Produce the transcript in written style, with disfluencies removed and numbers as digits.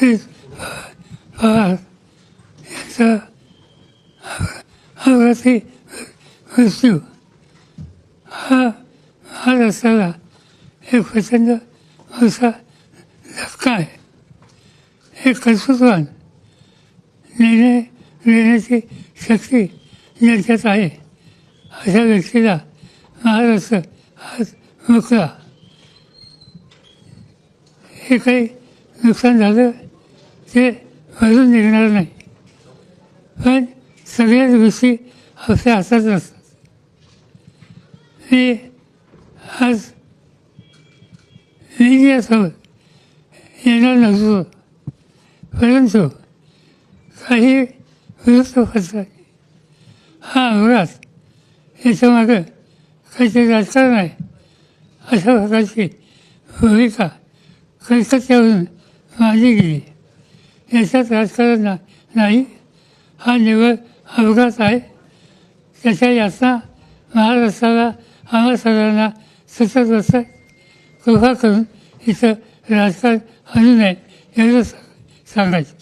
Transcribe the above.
अजित पवार यांचा अपघाती मृत्यू हा महाराष्ट्राला एक प्रचंड मोठा धक्का आहे. एक कर्तृत्ववान निर्णय घेण्याची शक्ती ज्यांच्यात आहे अशा व्यक्तीला महाराष्ट्र आज मुकला. हे काही नुकसान झालं ते भरून निघणार नाही, पण सगळ्याच गोष्टी आपल्या हातात असतात. मी आज मीडियासोबत येणार नसतो, परंतु काही वृत्तपत्रांनी हा अपघात याच्यामागं काहीतरी राजकारण आहे अशा प्रकारची भूमिका कलकत्त्यावरून मांडली गेली. याच्यात राजकारण नाही, हा निव्वळ अपघात आहे. त्याच्या यातना महाराष्ट्राला आम्हा सगळ्यांना सतत असतात. कृपा करून इथं राजकारण आणू नये एवढं सांगायचं.